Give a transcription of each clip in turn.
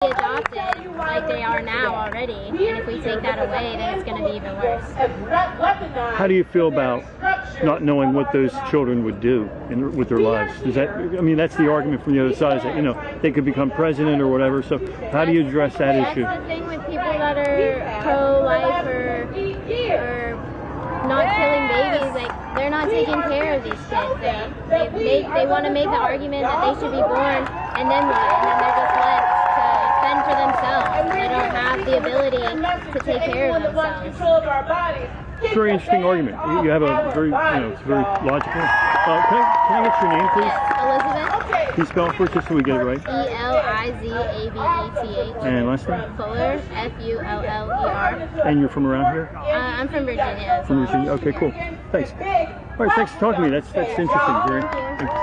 adopted like they are now already, and if we take that away, then it's going to be even worse. How do you feel about not knowing what those children would do with their lives? Does that, I mean, that's the argument from the other side, is that, you know, they could become president or whatever. So how do you address that issue? That's the thing with people that are pro-life or not killing babies, like, they're not taking care of these kids. They want to make the argument that they should be born and then what? And then they're just left to fend for themselves. They don't have the ability to take care of themselves. It's a very interesting argument. You have a very, it's very logical. Can I get your name, please? Yes, Elizabeth. Can you spell it for us just so we get it right? Elizabeth. And last name? Fuller, Fuller. And you're from around here? I'm from Virginia. From Virginia. Okay, cool. Thanks. All right, thanks for talking to me. That's interesting, Jerry. Thanks.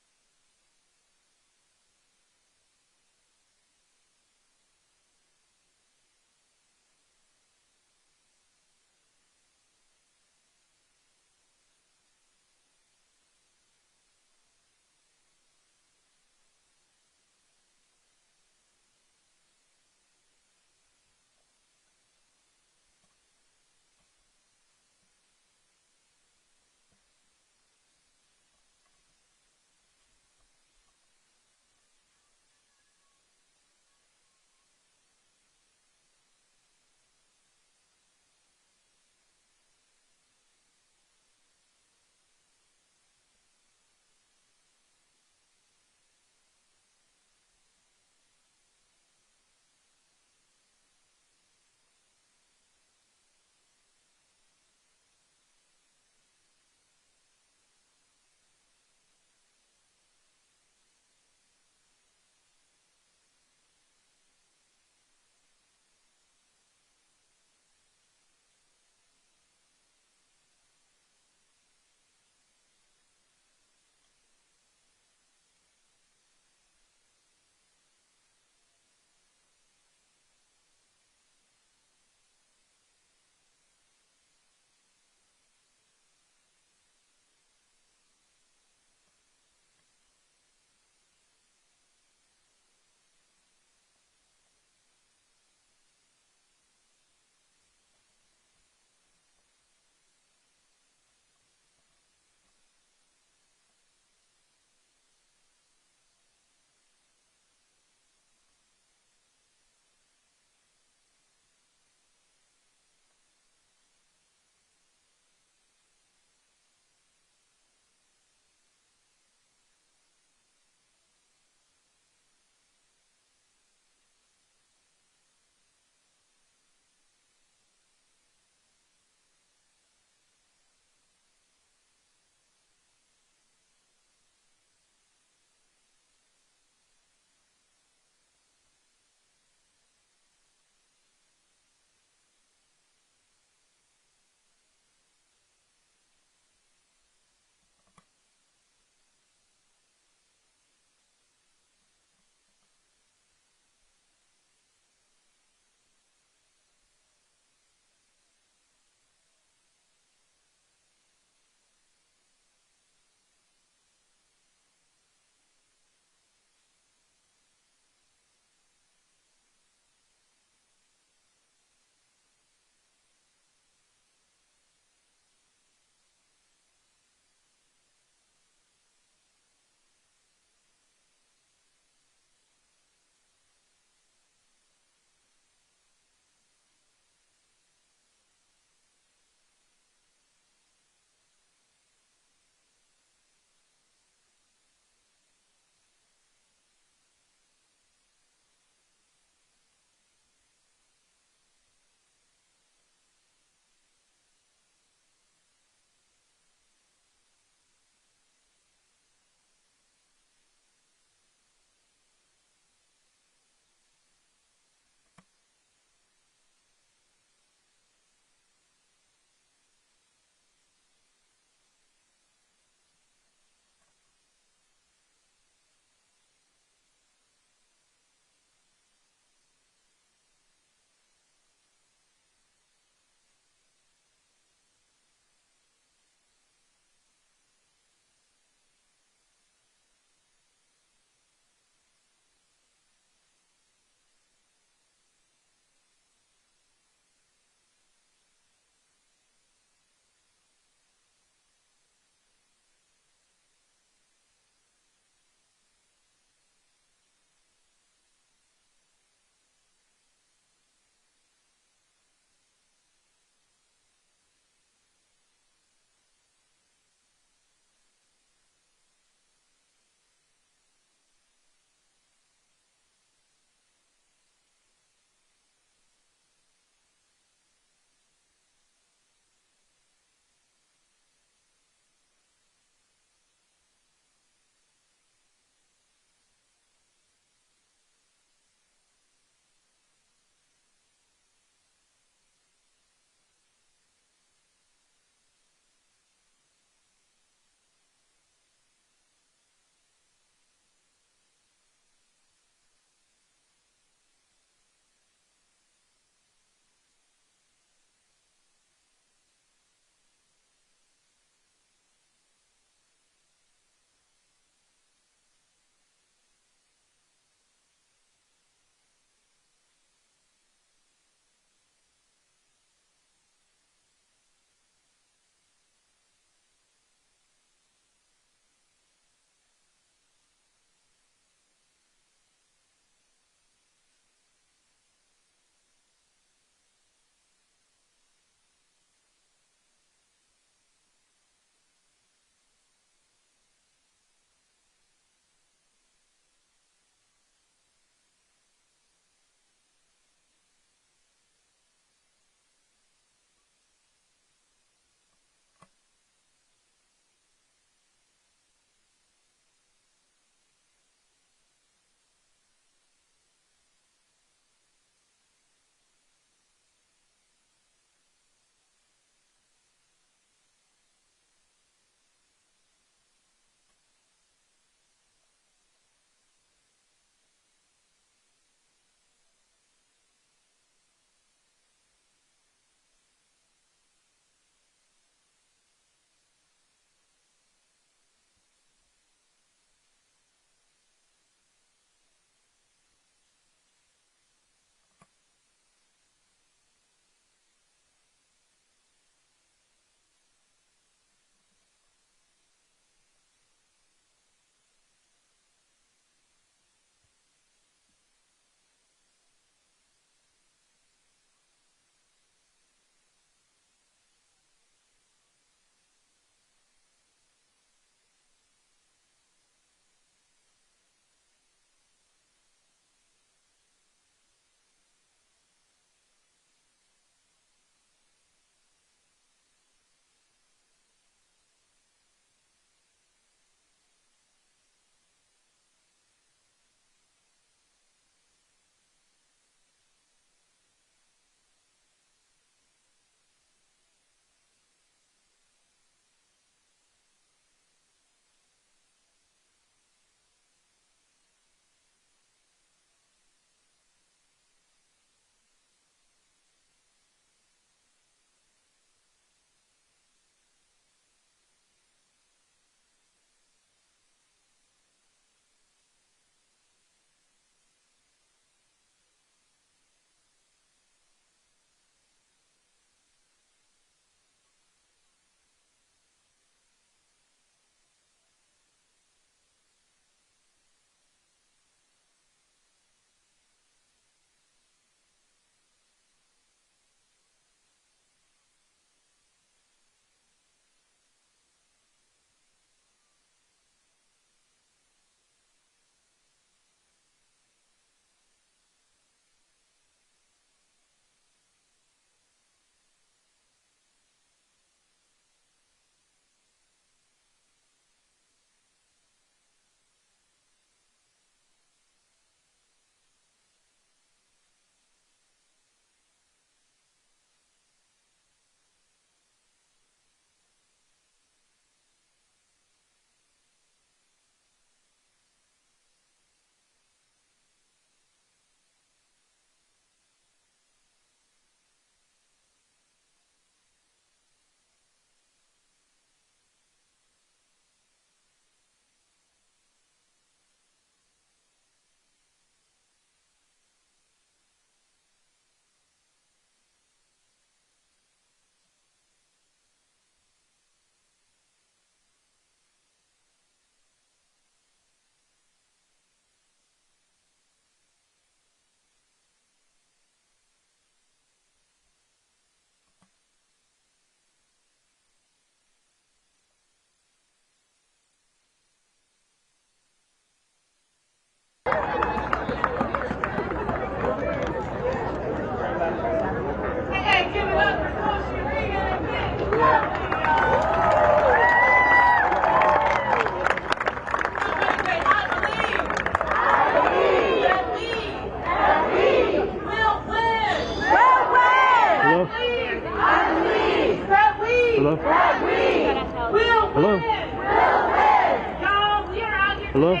Hello?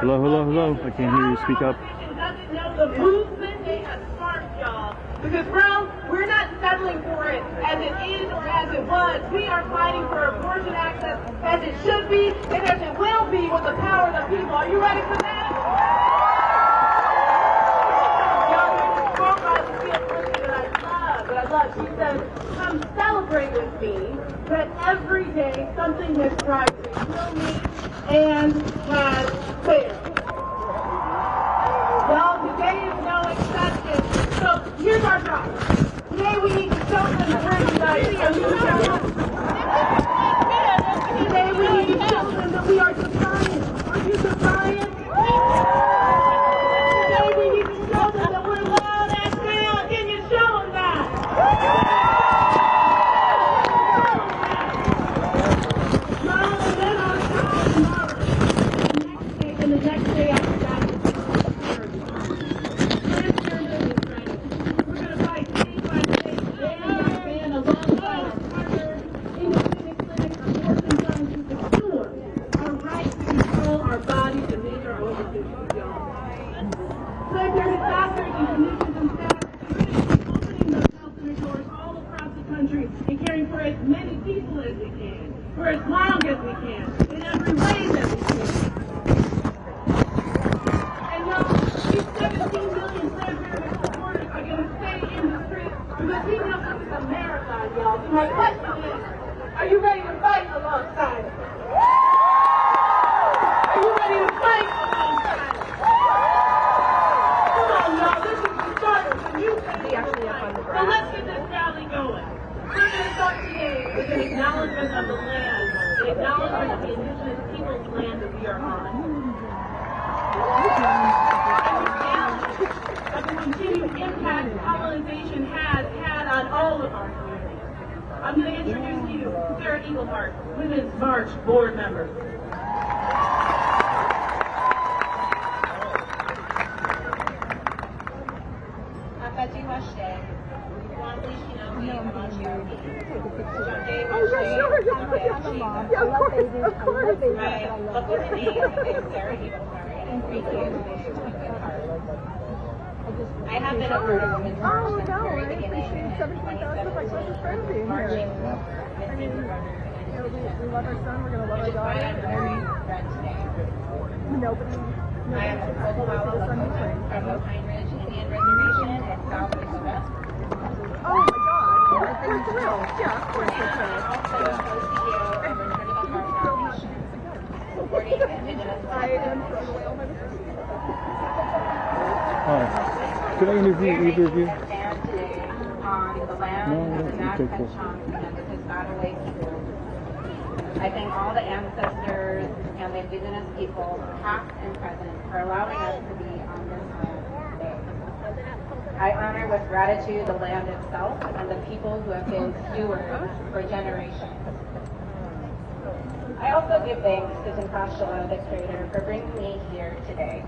Hello, hello, hello. I can't hear you. Speak up. The movement they have sparked, y'all. Because, bro, we're not settling for it as it is or as it was. We are fighting for abortion access as it should be and as it will be with the power of the people. Are you ready for that? Y'all, there's a quote by the person that I love. She says, "Come celebrate with me that every day something has tried to kill me and has failed." Well, today is no exception. So here's our job. Today we need to show them that we're united. Today we need to show them that we are defiant. Are you defiant? Today we need to show them that we're loud and proud. Can you show them that? Tomorrow and then on tomorrow. And the next day after that. For as long as we can, in every way that we can. And now, these 17 million transparent supporters are going to stay in the streets because we know this is a marathon, y'all. So my question is, are you ready to fight alongside us? Are you ready to fight alongside us? Come on, y'all. This is the start of the new thing. So let's get this rally going. We're going to start today with an acknowledgement of the land, an acknowledgement of the indigenous people's land that we are on. And the continued impact colonization has had on all of our communities. I'm going to introduce you to Sarah Eagleheart, Women's March board member. Oh, yeah, sure. Yeah, of course. Of course. My lovely name is Sarah Eagleheart, and 3 years I have been a part of Women's March since the very beginning. Marching. We love our son, we're going to love our daughter. I'm very red today. Nobody. I am a global follower from the Pine Ridge Indian Reservation in Southwest West. Oh my God. We're thrilled. Yeah, of course we're thrilled. Also, co-CEO of the Critical Heart Foundation, supporting indigenous I am throwing away all my business. Hi. Could I interview either of you? Stand today on the land No, of the that's okay, cool. and the Piscataway people. I thank all the ancestors and the indigenous people, past and present, for allowing us to be on this land today. I honor with gratitude the land itself and the people who have been stewards for generations. I also give thanks to Tinkashala, the creator, for bringing me here today.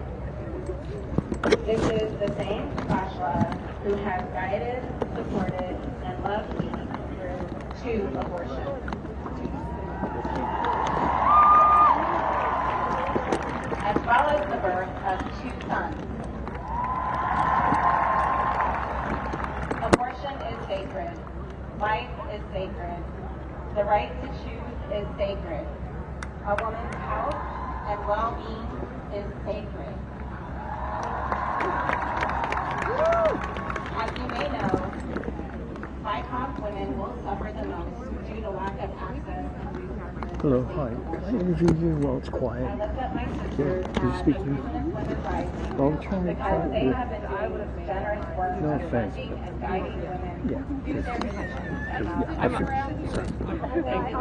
This is the same Tinkashala who has guided, supported, and loved me through 2 abortions. As well as the birth of 2 sons. Abortion is sacred. Life is sacred. The right to choose is sacred. A woman's health and well-being is sacred. As you may know, BIPOC women will suffer the most due to lack of access and resources. Hello, hi. Can I interview you while it's quiet? I lift up my sisters Can you speak to me? women's rights Oh, I'm trying to because they find have been doing generous work No offense. and guiding women Yeah. through their decisions and not I should.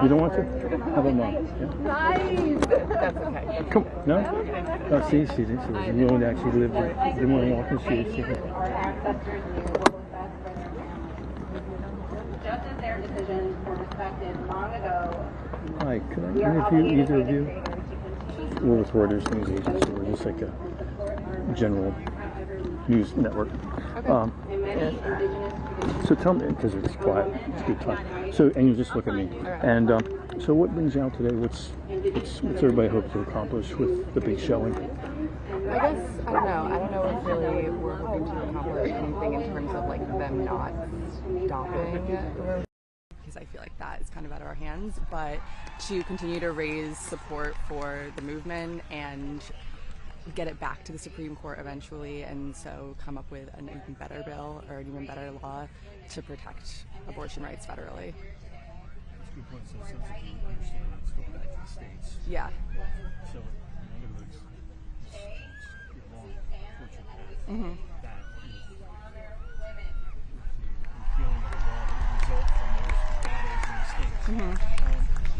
You don't want to? How about mom? Yeah. Nice. That's okay. Come. No? Oh, see, she was willing to actually live there. They didn't want to walk in the shoes. our ancestors knew what was best for their families. Just as their decisions were respected long ago, Hi, could I we are interview obligated either by of the you? Creator to continue We're with Reuters News Agency. We're just like a general news network. in many indigenous traditions. So tell me, because it's quiet, it's a good time. So, and you just look at me. And So what brings you out today? What's everybody hope to accomplish with the big showing? I guess, I don't know. I don't know if really we're hoping to accomplish anything in terms of like them not stopping, because I feel like that is kind of out of our hands, but to continue to raise support for the movement and get it back to the Supreme Court eventually, and so come up with an even better bill or an even better law to protect abortion rights federally. Good point. So it sounds like you understand let's go back to the states. Yeah. So in other words, you're wrong. Fortune path. Mm-hmm. That is the feeling of the law that would result from those battles in the states. Mm-hmm.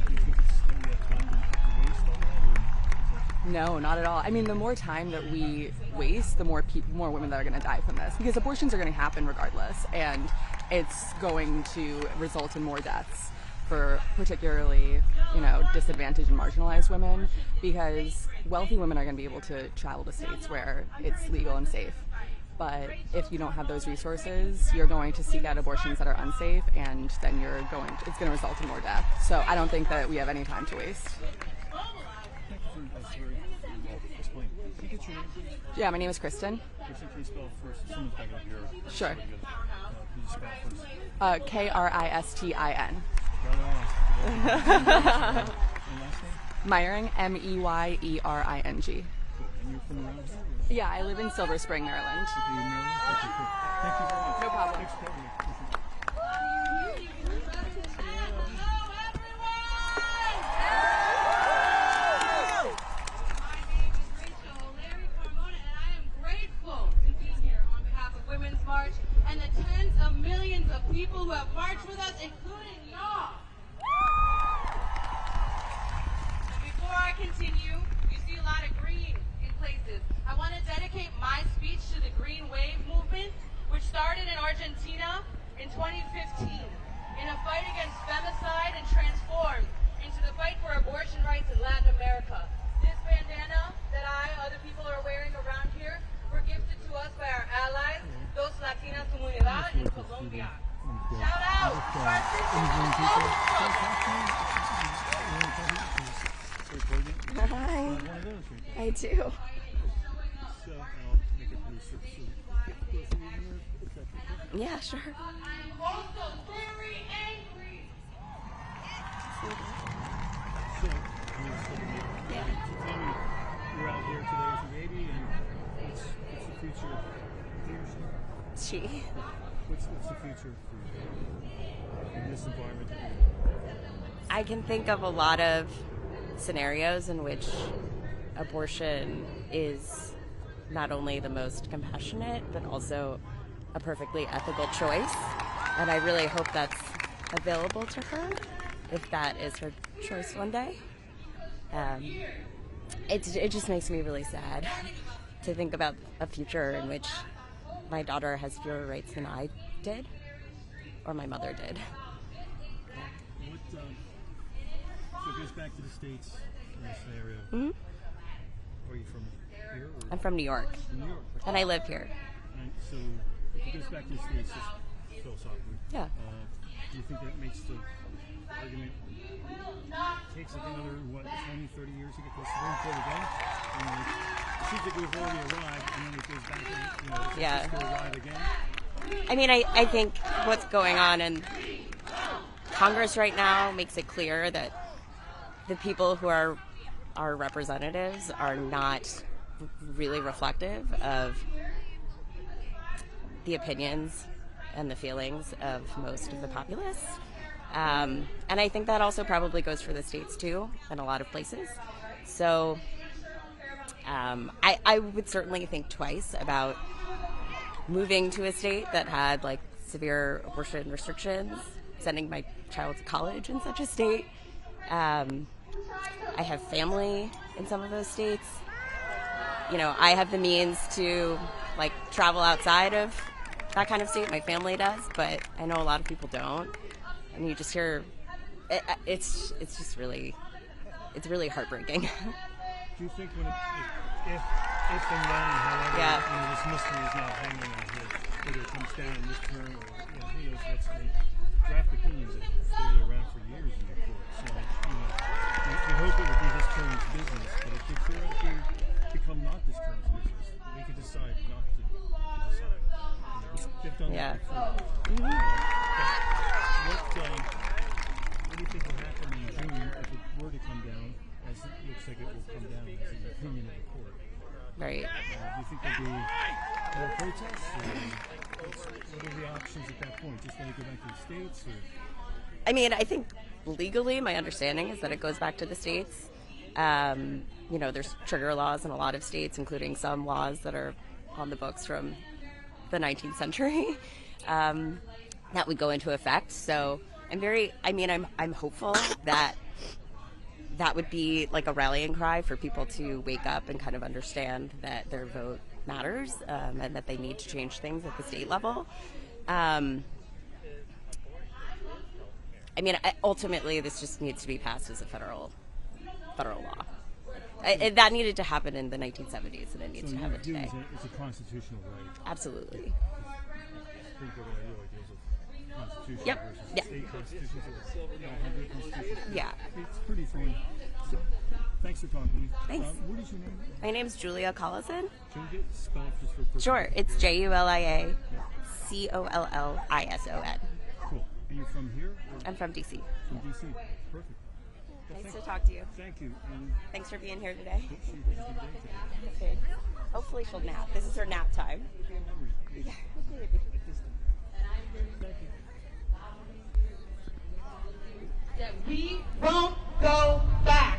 Do you think it's that we have time to waste on that, or is it... No, not at all. I mean, the more time that we waste, the more women that are going to die from this, because abortions are going to happen regardless, and it's going to result in more deaths for particularly, disadvantaged and marginalized women, because wealthy women are going to be able to travel to states where it's legal and safe. But if you don't have those resources, you're going to seek out abortions that are unsafe, and then it's going to result in more death. So I don't think that we have any time to waste. That's very well explained. Can you get your name, please? Yeah, my name is Kristen. Kristen, can you spell first? Someone's back up here. Sure. Can you spell first? Kristin. And last name? Meyering, Meyering. Cool. And you're from around here? Or? Yeah, I live in Silver Spring, Maryland. Okay, you're in Maryland? Okay, cool. Thank you very much. No problem. Thanks for having me. And the tens of millions of people who have marched with us, including y'all. And before I continue, you see a lot of green in places. I want to dedicate my speech to the Green Wave movement, which started in Argentina in 2015 in a fight against femicide and transformed into the fight for abortion rights in Latin America. This bandana that other people are wearing around here were gifted to us by our allies, Dos Latinas Comunidad in Colombia. Shout out to our Hi. I do. Yeah, sure. I'm also very angry. You're out here today as a baby, and what's the future for your son? She. What's the future for in this environment? I can think of a lot of scenarios in which abortion is not only the most compassionate, but also a perfectly ethical choice. And I really hope that's available to her, if that is her choice one day. It just makes me really sad to think about a future in which my daughter has fewer rights than I did, or my mother did. So it goes back to the States in this scenario. Mm-hmm. Are you from here? Or? I'm from New York, New York. and I live here. And so if it goes back to the States, just philosophically, Yeah. Do you think that makes the argument takes like another 20, 30 years to get to the Supreme Court again? It seems like we've already arrived, and then it goes back and Yeah. it's going to arrive again. I mean, I think what's going on in Congress right now makes it clear that the people who are our representatives are not really reflective of the opinions and the feelings of most of the populace. And I think that also probably goes for the states too, in a lot of places. So I would certainly think twice about moving to a state that had like severe abortion restrictions, sending my child to college in such a state. I have family in some of those states. I have the means to like travel outside of that kind of state. My family does, but I know a lot of people don't. And you just hear, it's just really, it's really heartbreaking. Do you think when if and when, however, this mystery is now hanging out here, whether it comes down in this term or who knows what's going draft opinions that floated around for years in the court. So, we hope it would be this term's business, but it could theoretically become not this term's business. We could decide not to decide. They've done that before. What do you think will happen in June if it were to come down, as it looks like it will come down, as an opinion of the court? Right. Do you think there'll be more protests? What are the options at that point? Just let it go back to the states? Or? I mean, I think legally, my understanding is that it goes back to the states. There's trigger laws in a lot of states, including some laws that are on the books from the 19th century that would go into effect. So I'm hopeful that that would be like a rallying cry for people to wake up and kind of understand that their vote matters and that they need to change things at the state level. Ultimately, this just needs to be passed as a federal law. That needed to happen in the 1970s, and it needs to happen today. It's a constitutional right. Absolutely. Yep. Yeah. State constitutions or Yeah. It's pretty fun. So, thanks for talking to me. Thanks. What is your name? My name's Julia Collison. Can you spell it just for Sure. It's JuliaCollison. Cool. And you're from here? I'm from DC. From DC. Perfect. Nice to talk to you. Thank you. And thanks for being here today. hope she has a good day today. Okay. Hopefully she'll nap. This is her nap time. Yeah. That we won't go back.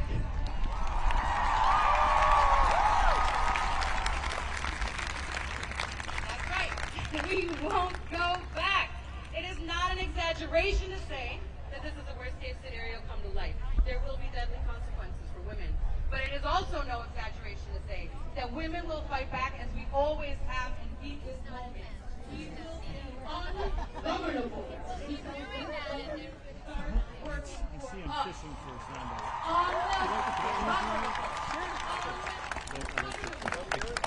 That's right. We won't go back. It is not an exaggeration to say that this is a worst-case scenario come to life. There will be deadly consequences for women. But it is also no exaggeration to say that women will fight back as we always have and beat this moment. We will be ungovernable. I see I'm fishing for a soundbite.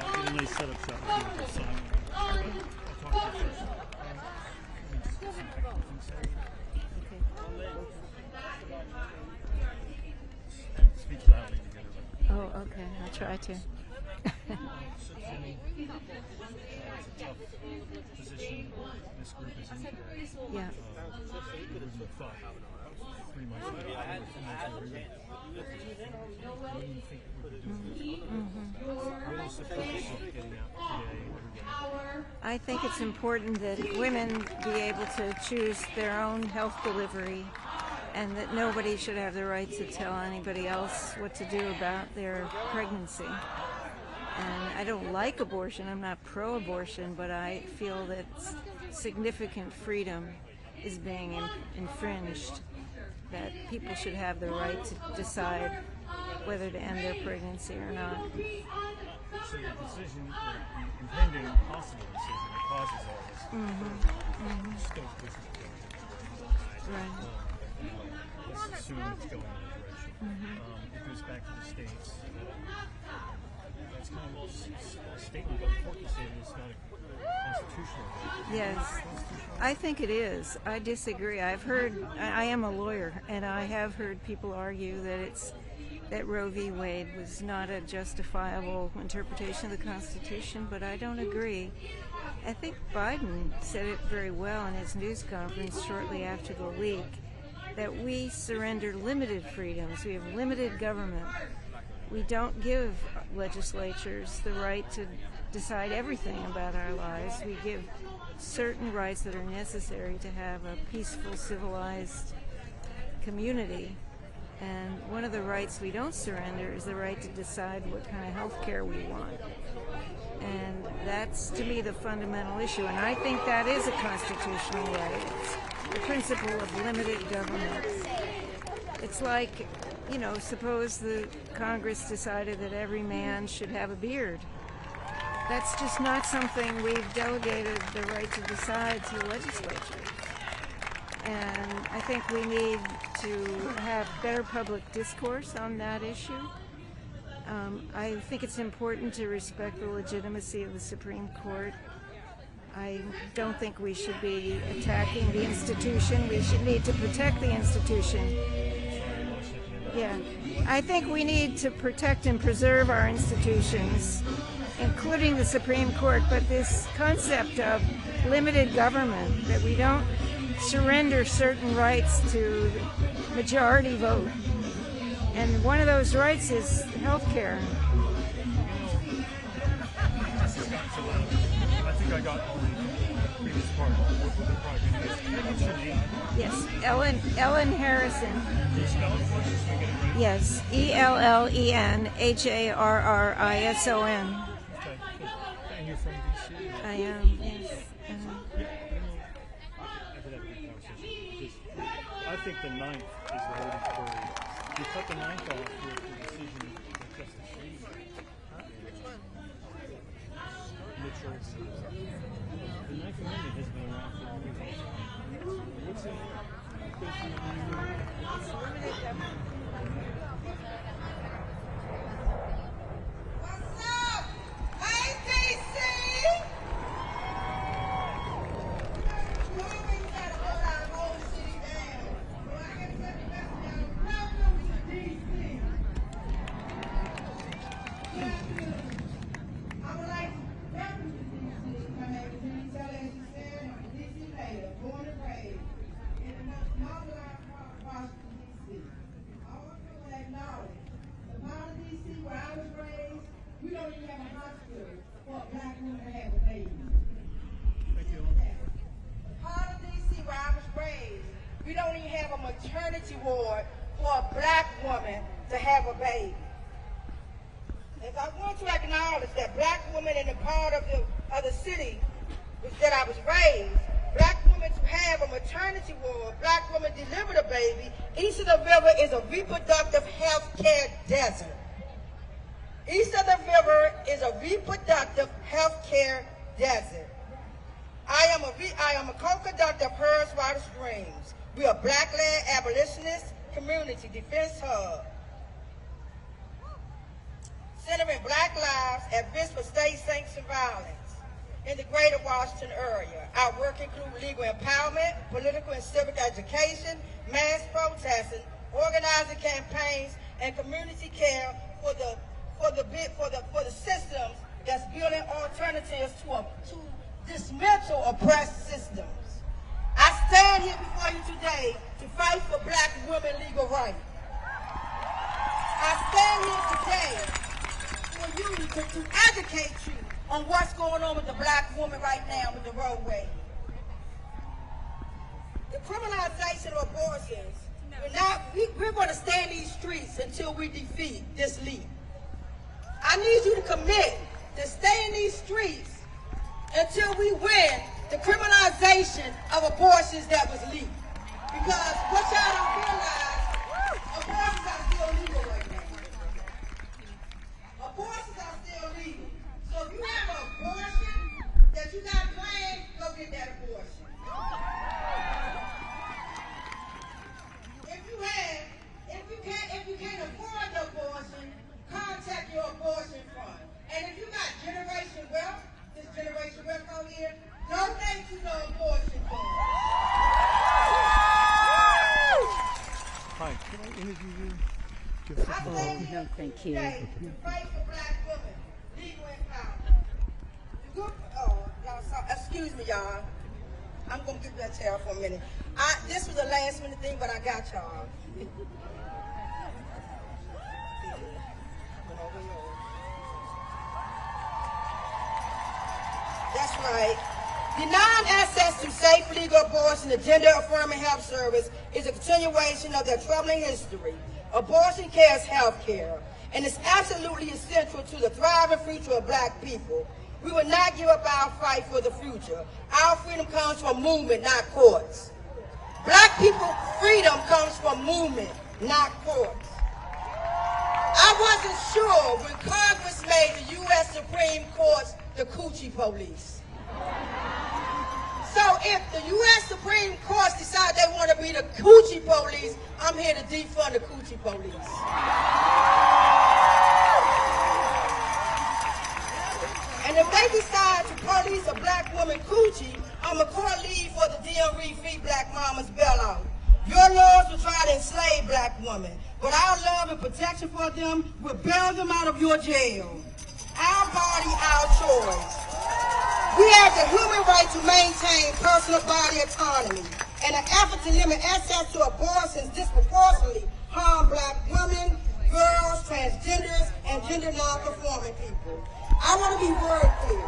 I'll get a nice setup shot with you with the sound. I'll talk to you first. Let me just get some technical things set. Speak loudly together. Oh, okay. I'll try to. It's a tough position this group is in today. Yeah. It was a thought. Pretty much. What do you think we could do? What is the purpose of getting out today, every day? I think it's important that women be able to choose their own health delivery and that nobody should have the right to tell anybody else what to do about their pregnancy. And I don't like abortion, I'm not pro-abortion, but I feel that significant freedom is being infringed, that people should have the right to decide whether to end their pregnancy or not. So the decision, or the impending possible decision that causes all this, still pushes it going. Right. Let's assume it's going in that direction. It goes back to the states. That's kind of a statement by the court to say that it's not a constitutional right. Yes, I think it is. I disagree. I am a lawyer, and I have heard people argue that Roe v. Wade was not a justifiable interpretation of the Constitution, but I don't agree. I think Biden said it very well in his news conference shortly after the leak, that we surrender limited freedoms. We have limited government. We don't give legislatures the right to decide everything about our lives. We give certain rights that are necessary to have a peaceful, civilized community. And one of the rights we don't surrender is the right to decide what kind of health care we want. And that's, to me, the fundamental issue. And I think that is a constitutional right. It's the principle of limited government. It's like, suppose the Congress decided that every man should have a beard. That's just not something we've delegated the right to decide to the legislature. And I think we need to have better public discourse on that issue. I think it's important to respect the legitimacy of the Supreme Court. I don't think we should be attacking the institution. We should need to protect the institution. Yeah, I think we need to protect and preserve our institutions, including the Supreme Court, but this concept of limited government, that we don't surrender certain rights to majority vote. And one of those rights is health care. I think I got all the previous part. What's your name? Yes, Ellen Harrison. Yes, ELLEN HARRISON. Okay. And you're from DC? I am, yes. I think the 9th is the holy period. You cut the 9th off with the decision of Justice Samuel. The 9th Amendment has been around for years. What's in What's up? Hey, DC! You always gotta hold our whole city down. So I can tell you that now. Welcome to DC. I would like to welcome to DC. My name is Justice Samuel Alito. I'm a DC native, born and raised in the most marginalized part of Washington, DC. I also want to acknowledge the part of DC where I was raised, we don't even have a hospital for a black woman to have a baby. Thank you. The part of DC where I was raised, we don't even have a maternity ward for a black woman to have a baby. As I want to acknowledge that black women in the part of the city that I was raised, black women to have a maternity ward, black women delivered a baby, east of the river is a reproductive health care desert. East of the river is a reproductive health care desert. I am a co-conductor of Hers Water Streams. We are Black-led abolitionist community defense hub, centering black lives at risk for state-sanctioned violence in the greater Washington area. Our work includes legal empowerment, political and civic education, mass protesting, organizing campaigns, and community care for the systems that's building alternatives to dismantle oppressed systems. I stand here before you today to fight for black women legal rights. I stand here today for you to educate you on what's going on with the black woman right now with the roadway. The criminalization of abortions, we're going to stay in these streets until we defeat this leak. I need you to commit to stay in these streets until we win the criminalization of abortions that was leaked. Because what y'all don't realize, abortions are still legal right now. Abortions are still legal. So if you have an abortion that you got planned, go get that abortion. If you can't afford the abortion, contact your abortion fund. And if you got generation wealth, this generation wealth over here, donate to the abortion fund. Hi, can I interview you? Just I stand here thank you. today to fight for black women, legal empowerment. Excuse me, y'all. I'm going to give that chair for a minute. This was a last minute thing, but I got y'all. That's right. Denying access to safe legal abortion, the gender-affirming health service, is a continuation of their troubling history. Abortion care is health care, and it's absolutely essential to the thriving future of black people. We will not give up our fight for the future. Our freedom comes from movement, not courts. Black people's freedom comes from movement, not courts. I wasn't sure when Congress made the U.S. Supreme Court the coochie police. So if the U.S. Supreme Court decide they want to be the coochie police, I'm here to defund the coochie police. And And if they decide to police a black woman coochie, I'm a court lead for the DMV Free Black Mamas bailout. Your laws will try to enslave black women, but our love and protection for them will bail them out of your jail. Our body, our choice. We have the human right to maintain personal body autonomy, and an effort to limit access to abortions disproportionately harm black women, girls, transgenders, and gender non-conforming people. I want to be very clear,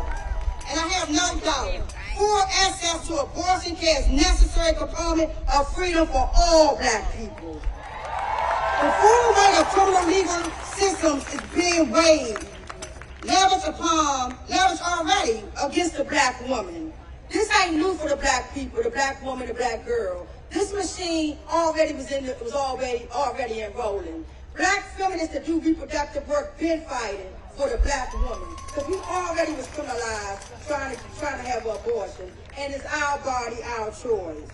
and I have no doubt, full access to abortion care is a necessary component of freedom for all black people. The full weight of criminal legal systems is being weighed, leveraged already against the black woman. This ain't new for the black people, the black woman, the black girl. This machine already was already enrolling. Black feminists that do reproductive work been fighting for the black woman. Because we already was criminalized trying to have an abortion. And it's our body, our choice.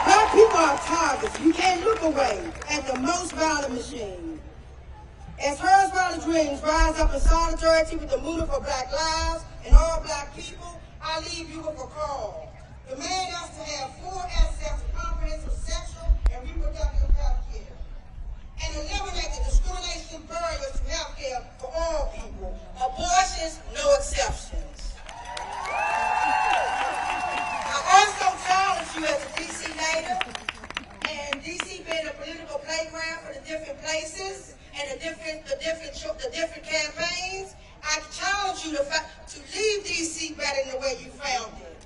Black people are targets. You can't look away at the most violent machine. As Hers Valley Dreams rise up in solidarity with the movement for black lives and all black people, I leave you with a call. Demand us to have full access to comprehensive sexual and reproductive health care, and eliminate the discrimination barriers to health care for all people. Abortions, no exceptions. I also challenge you as a DC native, and DC being a political playground for the different places and the different campaigns, I challenge you to leave DC better than the way you found it.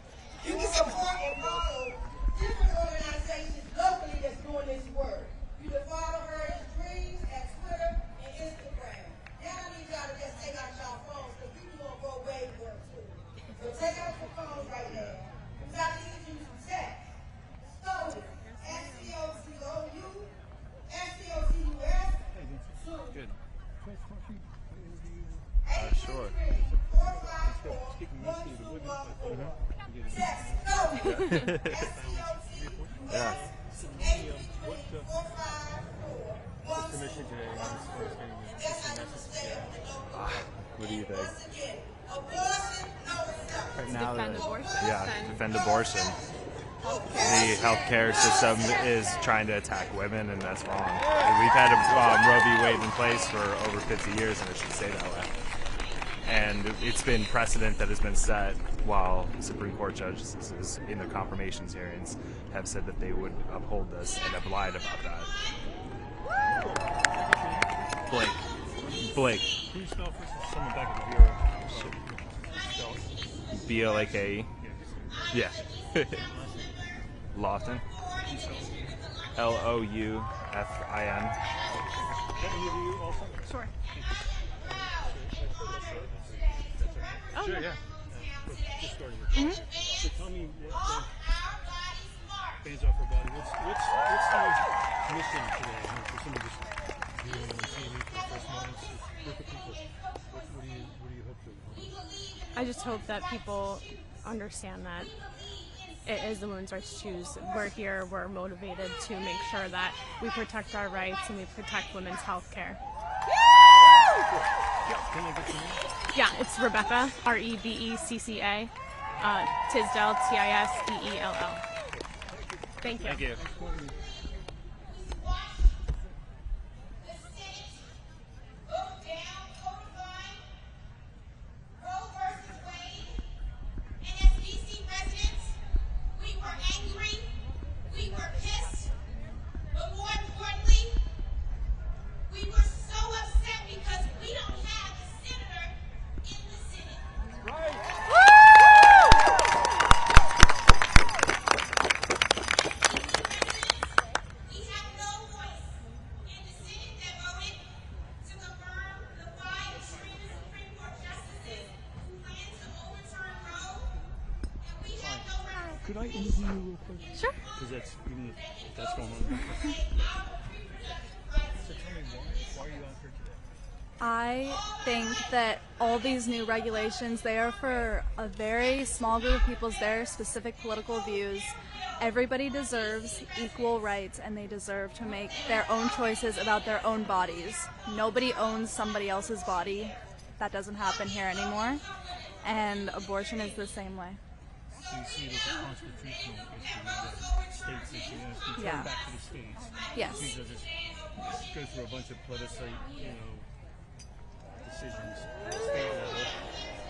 You can support and follow different organizations locally that's doing this work. You can follow Her Dreams at Twitter and Instagram. Now I need y'all to just take out y'all phones because we doing go way work too. So take out your phones right now. Because I need you to text. Stolen. SCOCOU. SCOCUS. Good. Sure. Yeah. What do you think? Right now, defend abortion. Yeah, defend abortion. The healthcare system is trying to attack women, and that's wrong. We've had Roe v. Wade in place for over 50 years, and it should stay that way. And it's been precedent that has been set while Supreme Court judges in their confirmations hearings have said that they would uphold this and have lied about that. Blake. Can you spell for someone back at the bureau? B-L-A-K-E? Yeah. Lawton. L-O-U-F-I-N. Can I interview you also? Sure. Oh, sure, yeah. Just starting with So tell me what Bands Off Our Body. What's the mission today? I mean, for somebody just viewing on TV for the first moments with the people, what do you hope to? I just hope that people understand that it is the women's right to choose. We're here, we're motivated to make sure that we protect our rights and we protect women's health care. Can I get your name? Yeah, it's Rebecca, R-E-B-E-C-C-A, Tisdell, T-I-S-D-E-L-L. Thank you. Thank you. Could I interview you real quick? Sure. Because that's, even if that's going on. So tell me, why are you out here today? I think that all these new regulations, they are for a very small group of people's their specific political views. Everybody deserves equal rights, and they deserve to make their own choices about their own bodies. Nobody owns somebody else's body. that doesn't happen here anymore. And abortion is the same way. So you see it as a constitutional issue, not a states issue. And if we turn back to the states, yes. It just go through a bunch of plebiscite, decisions at the state level.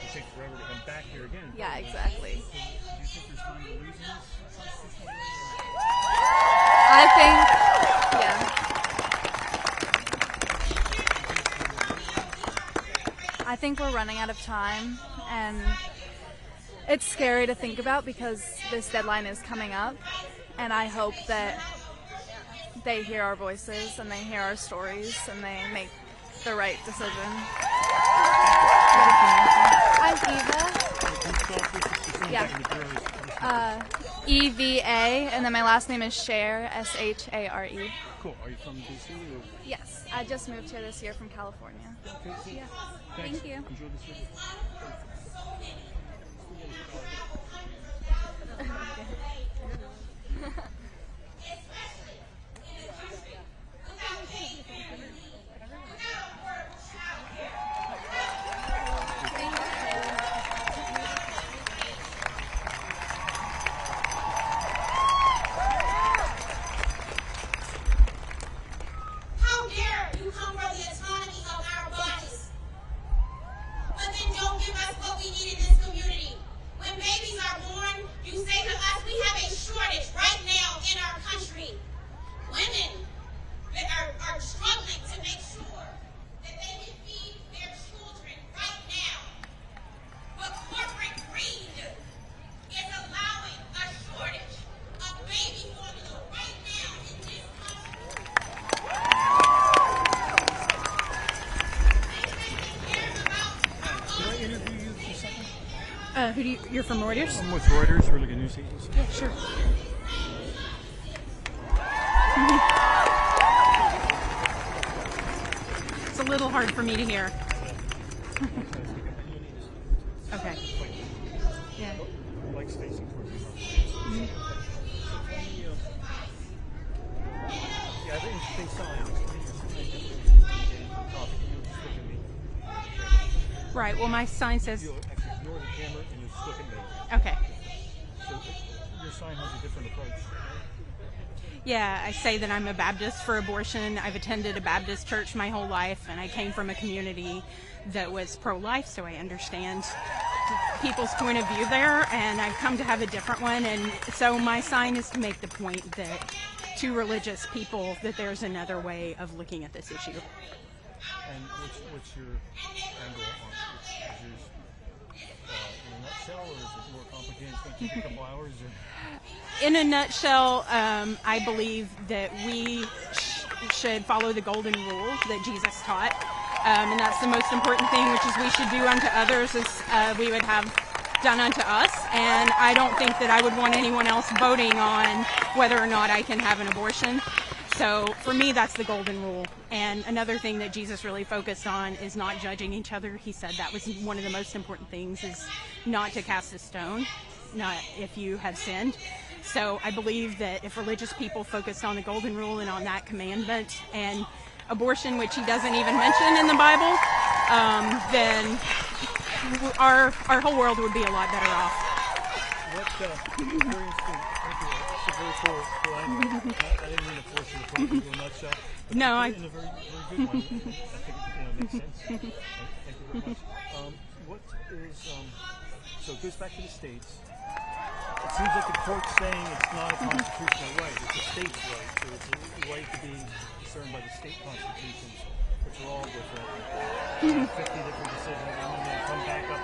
It takes forever to come back here again. Yeah, exactly. So do you think there's time to lose in this? I think, yeah. I think we're running out of time, and it's scary to think about because this deadline is coming up, and I hope that they hear our voices and they hear our stories and they make the right decision. I'm Eva. Yeah. EVA, and then my last name is Share, SHARE. Cool. Are you from DC? Or? Yes. I just moved here this year from California. Okay. Yeah. Thanks. Thank you. Enjoy the city. How dare you come for the autonomy of our bodies, but then don't give us what we need in this community. When babies are born, you say to us, we have a shortage right now in our country. Women that are struggling to make sure that they can feed their children right now. But corporate greed is allowing a shortage of baby formula right now in this country. Can I interview you for a second? You're from Reuters? I'm with Reuters. We're like a news agency. Yeah, sure. It's a little hard for me to hear. Okay. Yeah. Like Stacey. Yeah, I have an interesting sign. Right. Well, my sign says. You'll actually ignore the camera and just look at me. Okay. So your sign has a different approach. Yeah, I say that I'm a Baptist for abortion. I've attended a Baptist church my whole life, and I came from a community that was pro-life, so I understand people's point of view there, and I've come to have a different one. And so my sign is to make the point that to religious people that there's another way of looking at this issue. And what's your angle on it? Is yours in a nutshell, or is it more complicated? It's going to take a couple hours? Or? In a nutshell, I believe that we should follow the golden rule that Jesus taught. And that's the most important thing, which is we should do unto others as we would have done unto us. And I don't think that I would want anyone else voting on whether or not I can have an abortion. So for me, that's the golden rule. And another thing that Jesus really focused on is not judging each other. He said that was one of the most important things, is not to cast a stone, not if you have sinned. So I believe that if religious people focused on the golden rule and on that commandment and abortion, which he doesn't even mention in the Bible, then our whole world would be a lot better off. What very interesting. That's a very cool angle. I didn't mean to force you to put it into a nutshell. No, in a very good one. I think it makes sense. Thank you very much. What is so it goes back to the states. It seems like the court's saying it's not a constitutional right; it's a state's right. So it's a right to be concerned by the state constitutions, which are all different. 50 different decisions, and then they come back up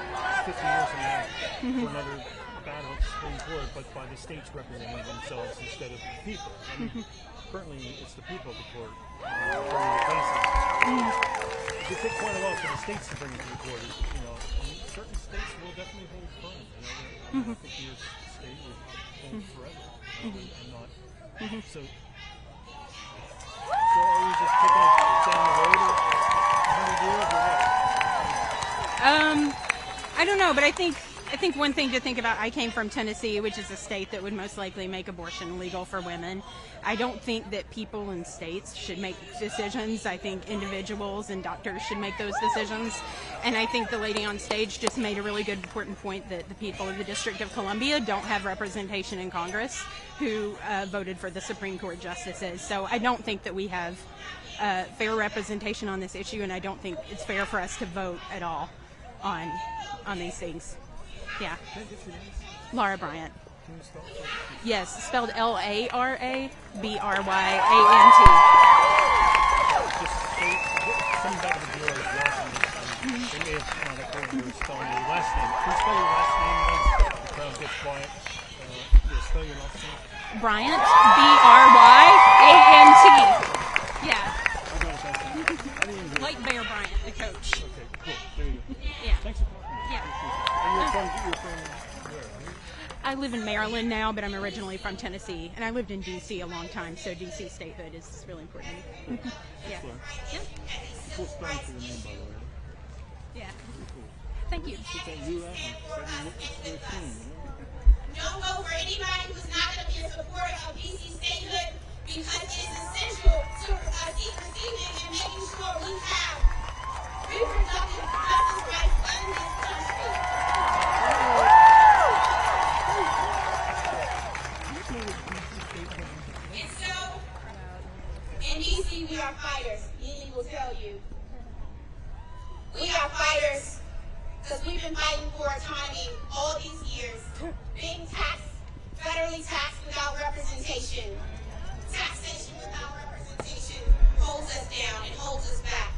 50 years from now for another battle at the Supreme Court, but by the states representing themselves instead of the people. I mean, currently, it's the people of the court bringing the cases. It could take quite a while for the states to bring it to the court. I mean, certain states will definitely hold firm. I think your state will hold forever, and not. So are you just kicking it down the road 100 years or what? I don't know, but I think I think one thing to think about, I came from Tennessee, which is a state that would most likely make abortion legal for women. I don't think that people in states should make decisions. I think individuals and doctors should make those decisions. And I think the lady on stage just made a really good, important point that the people of the District of Columbia don't have representation in Congress who voted for the Supreme Court justices. So I don't think that we have fair representation on this issue, and I don't think it's fair for us to vote at all on these things. Yeah. Laura Bryant. Yes, spelled Larabrabyant. Coming back to the bureau of Washington, they may have found out that you were spelling your last name. Can you spell your last name once the crowd gets quiet? Spell your last name. Bryant, Bryant. Yeah. Like Bear Bryant, the coach. Okay, cool. There you go. Yeah. Thanks for talking. Yeah. And you're from where? I live in Maryland now, but I'm originally from Tennessee, and I lived in D.C. a long time, so D.C. statehood is really important. Yeah. Yeah. Cool spelling for your name, by the way. Yeah. Thank you. Don't vote for anybody who's not going to be in support of D.C. statehood, because it is essential to receiving and making sure we have reproductive justice rights in this country. And so, in D.C. we are fighters. Yee will tell you. We are fighters because we've been fighting for autonomy all these years. Being taxed, federally taxed without representation. Taxation without representation holds us down and holds us back.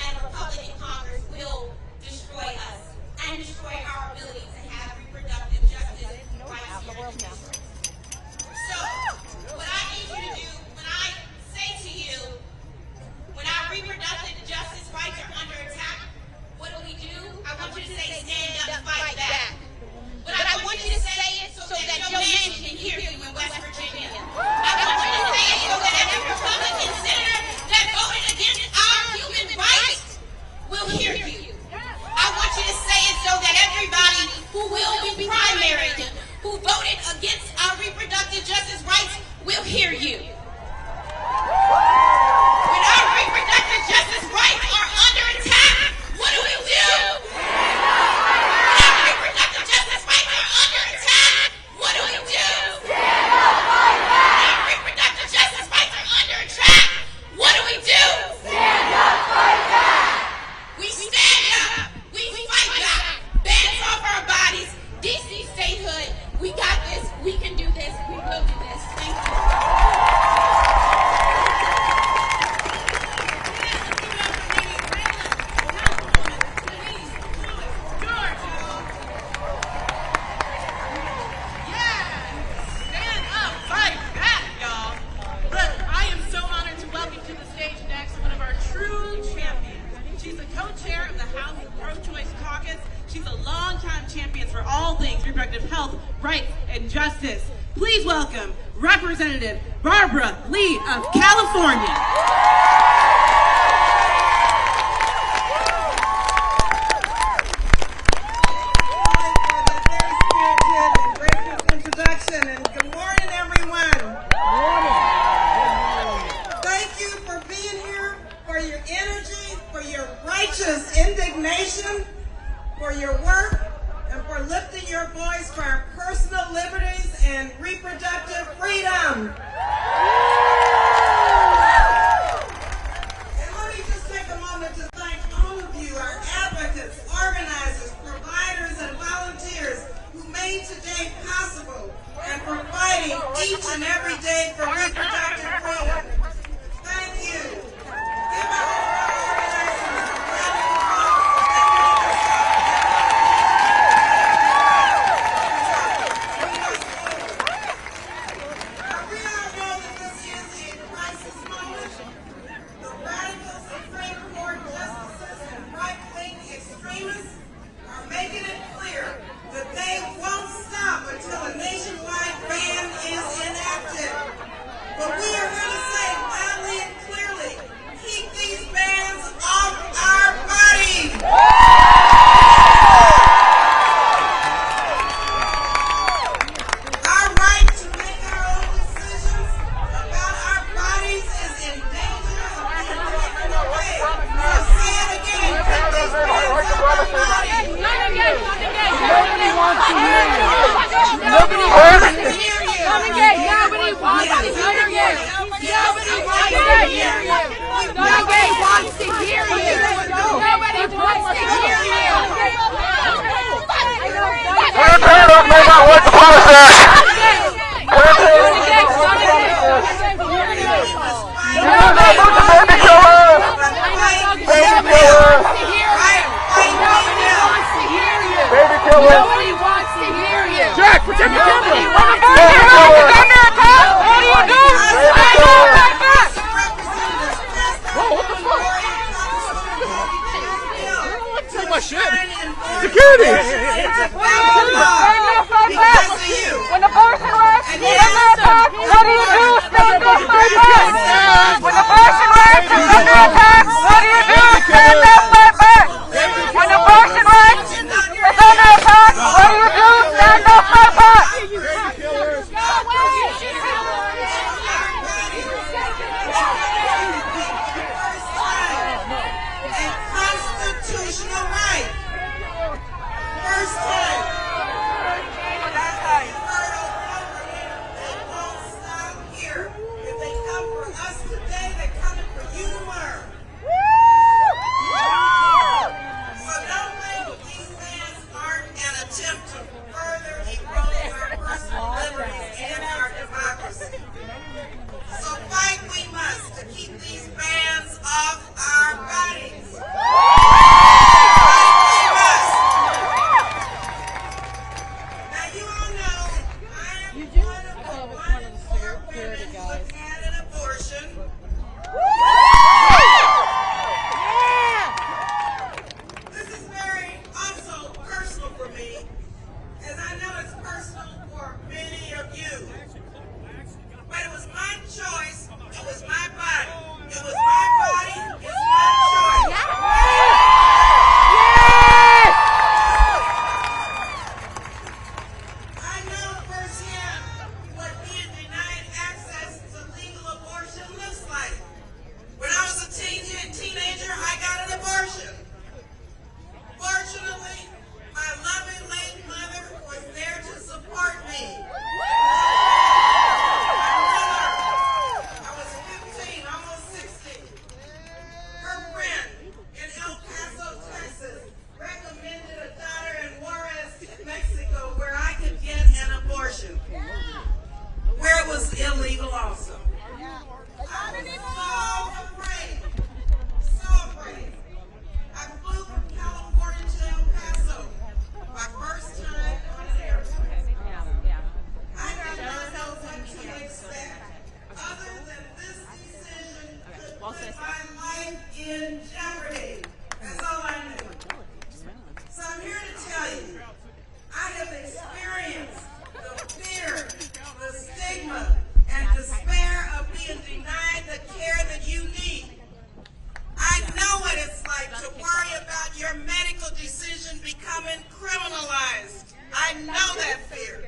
And a Republican Congress will destroy us and destroy our ability to have reproductive justice rights here in the country. So, what I need you to do, when I say to you, when our reproductive justice rights are under attack, what do? I want you to say, stand up, fight back. But I want you to say it so that your man can hear you in West Virginia. I want you to say it so that every Republican senator that voted against our human rights will hear you. I want you to say it so that everybody who will be primaried, who voted against our reproductive justice rights, will hear you. When our reproductive justice rights are under attack, what do we do? When our reproductive justice rights are under attack, what do we do? When our reproductive justice rights are under attack, what do we do? Stand up, fight back. We stand up. We fight back. Bands off our bodies. DC statehood. We got this. We can do this. We will do this. Thank you. For all things reproductive health, rights, and justice. Please welcome Representative Barbara Lee of California. Introduction, and good morning, everyone. Thank you for being here, for your energy, for your righteous indignation, for your work, and for lifting your voice for our personal liberties and reproductive freedom. And let me just take a moment to thank all of you, our advocates, organizers, providers, and volunteers who made today possible and for fighting each and every day for reproductive freedom. Thank you. Give our organizers a round of applause. We all know that this Nobody wants to hear you. Nobody wants to hear you. Nobody wants to hear you. Nobody wants to hear you. Nobody wants to hear you. What's the process? Nobody wants to hear you. Jack, protect the camera. When the abortion rights is under attack, what do you do? Stand up like that. Whoa, what the fuck? Take my shit. Security. When abortion rights is under attack, what do you do? Stand up like that. When abortion rights is under attack, what do you do? Stand up like that. When abortion rights is under attack, what do you do? Stand up like that. Constitutional right. First time. They won't stop here. If they come for us today, they're coming for you tomorrow. So don't think these bans aren't an attempt to further erode our personal liberties and our democracy. So fight we must to keep these bans off our bodies. Where it was illegal also. I was so afraid. I flew from California to El Paso. My first time on an airplane. I did not know what to expect. Other than this decision could put my life in jeopardy. That's all I knew. So I'm here to tell you, I have experienced the fear, the stigma, and despair of being denied the care that you need. I know what it's like to worry about your medical decision becoming criminalized. I know that fear.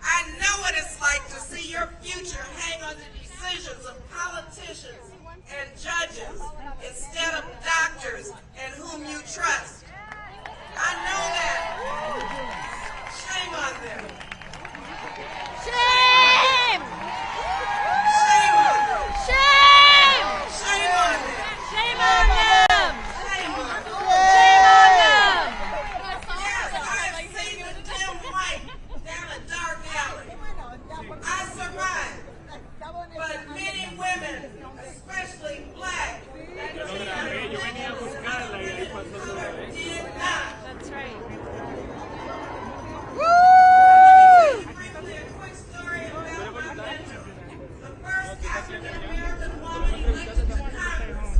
I know what it's like to see your future hang on the decisions of politicians and judges instead of doctors and whom you trust. I know that. Shame on them. Shame! Shame on them. Shame! Shame on them. Shame on them! Shame on them. Shame on them! Yes, I've seen the dim light down a dark alley. I survived. But many women, especially black, Latinos, did not. That's right. Briefly, a quick story about my mentor, the first African-American woman elected to Congress,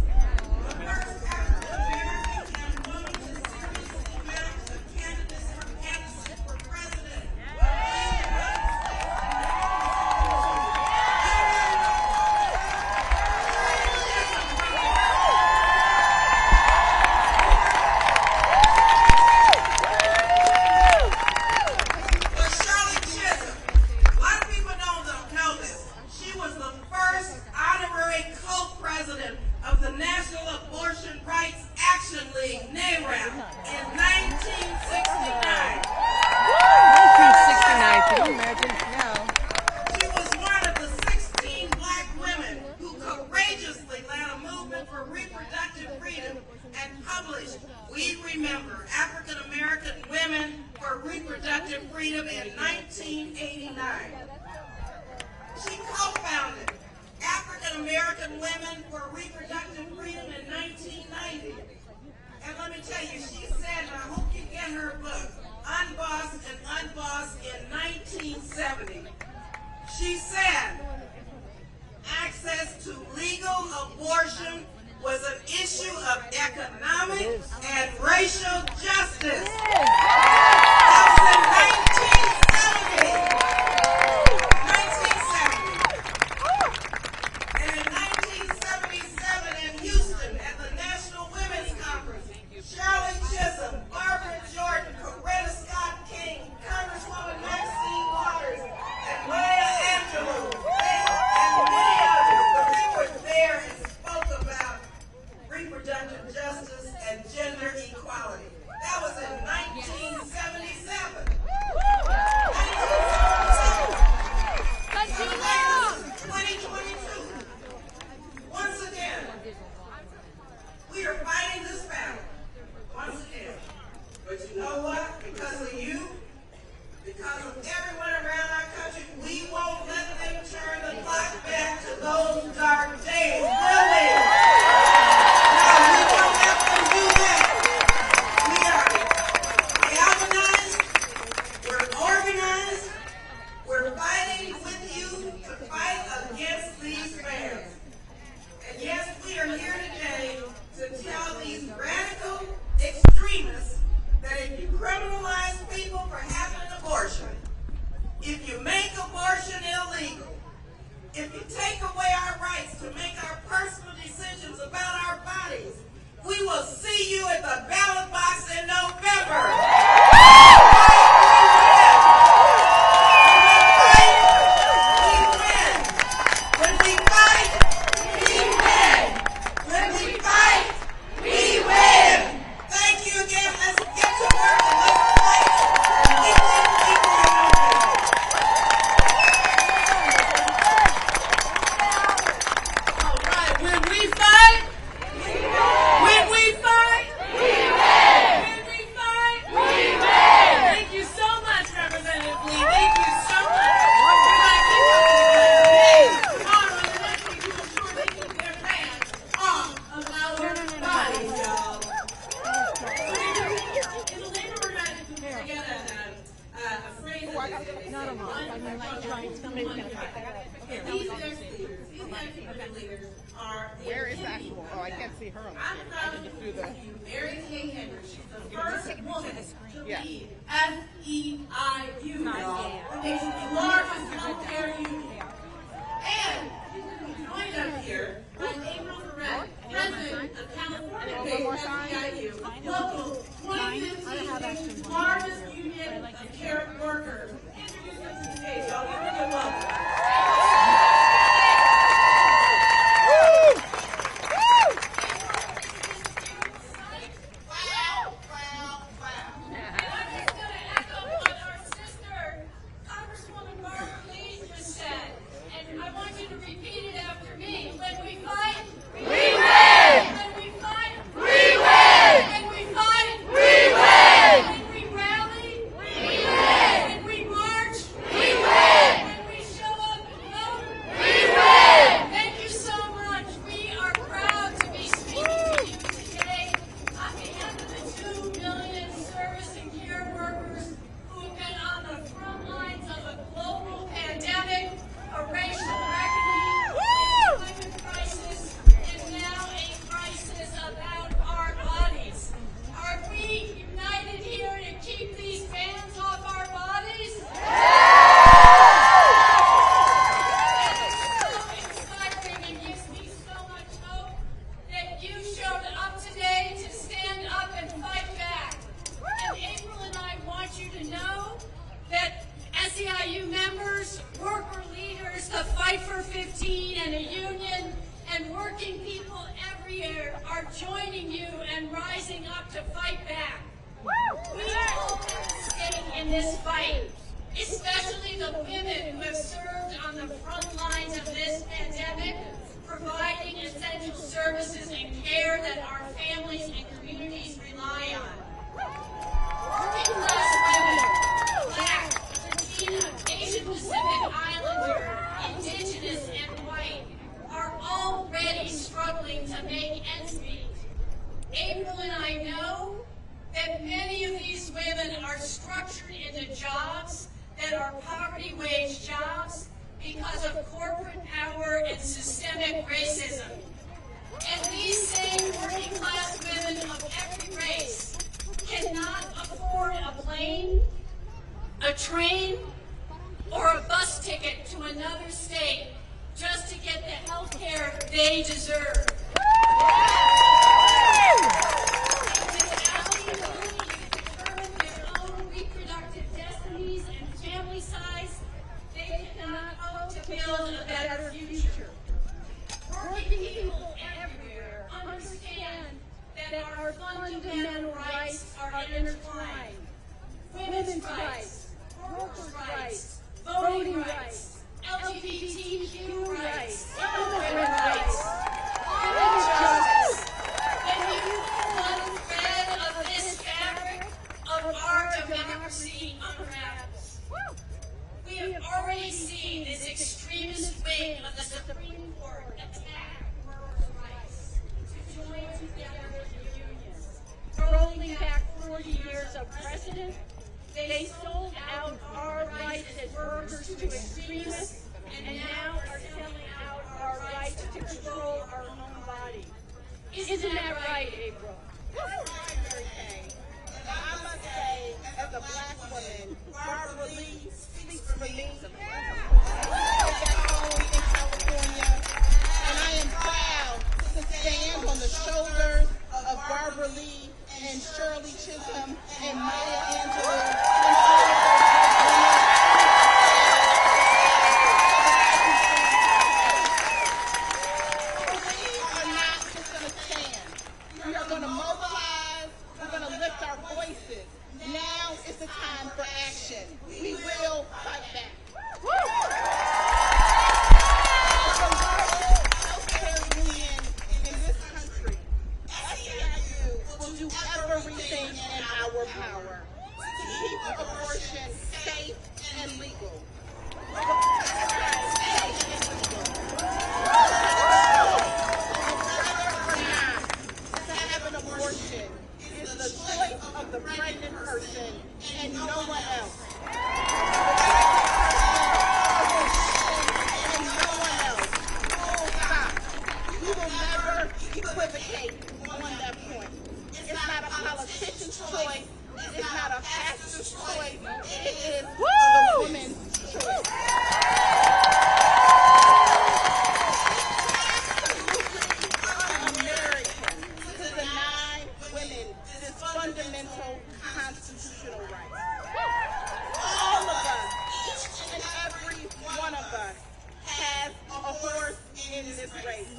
the first African-American and woman to seriously manage the candidacy for president of the United was Shirley Chisholm. A lot of people don't know this. She was the first honorary co-president of the National Abortion Rights Action League, NARAL, in 1969. 1969. member, African American Women for Reproductive Freedom in 1989. She co-founded African American Women for Reproductive Freedom in 1990. And let me tell you, she said, and I hope you get her book, Unbossed and Unbossed in 1970. She said, access to legal abortion was an issue of economic and racial justice. That was in 1970. And in 1977 in Houston at the National Women's Conference, Shirley Chisholm, Barbara Jordan, Coretta Scott King, Congresswoman Maxine Waters, and Maya Angelou, and many others, but they were there and spoke about reproductive justice and gender equality. That was in 1977. 2022. Once again, we are fighting this battle. Once again. But you know what? Because of you, because of everyone around our country, we won't let them turn the clock back to those dark days, will we? No, we won't let them do that. We are galvanized, we're organized, we're fighting with you to fight against these bans. And yes, we are here today to tell these radical extremists that if you criminalize people for having an abortion, if you make abortion illegal, if you take away our rights to make our personal decisions about our bodies, we will see you at the ballot box in November. When we fight, we win. When we fight, we win. Thank you again. Let's get to work and let's fight and keep these people in All right. When we fight, we win. When we fight, we win. When we fight, we win. Thank you so much, Representative Lee. Thank you so much. Where is the actual? Oh, I can't see her on the screen. I can just do the. Mary Kay Henry. She's the first woman to lead FEIU, y'all. It's the largest healthcare union. And joined up here by April Ferret, president of California-based FEIU, local 2015 largest union of care workers. Introduce them to the stage, y'all. Give her a good welcome. joining you and rising up to fight back. We all staying in this fight, especially the women who have served on the front lines of this pandemic, providing essential services and care that our families and communities rely on. these women are structured into jobs that are poverty wage jobs because of corporate power and systemic racism. And these same working class women of every race cannot afford a plane, a train, or a bus ticket to another state just to get the health care they deserve. Without the ability to determine their own reproductive destinies and family size, they cannot hope to build a better future. Working people everywhere understand that our fundamental rights are intertwined. Women's rights, workers' rights, voting rights, LGBTQ rights, immigrant rights, justice. When we pull one thread of this fabric of our democracy unravels. We have already seen this extremist wing of the Supreme Court attack workers' rights to join together in unions. Rolling back 40 years of precedent, they sold out our rights as workers to extremists and now are selling out our rights to control our own body. Isn't that right, April? I must say, as a black woman, Barbara Lee speaks for me. Back home in California, and I am proud to stand on the shoulders of Barbara Lee and Shirley Chisholm and Maya Angelou We are not just going to stand. We are going to mobilize. We're going to lift our voices. Now is the time for action. We will fight back. As a healthcare union in this country, SEIU will do everything in our power to keep abortion safe and legal. To have an abortion is the choice of the pregnant person and no one else. And no one else. Full stop. We will never equivocate on that point. It's not a politician's choice. It's not a pastor's choice. It is the woman's choice. American to deny women this fundamental constitutional right. All of us, each and every one of us, has a horse in this race.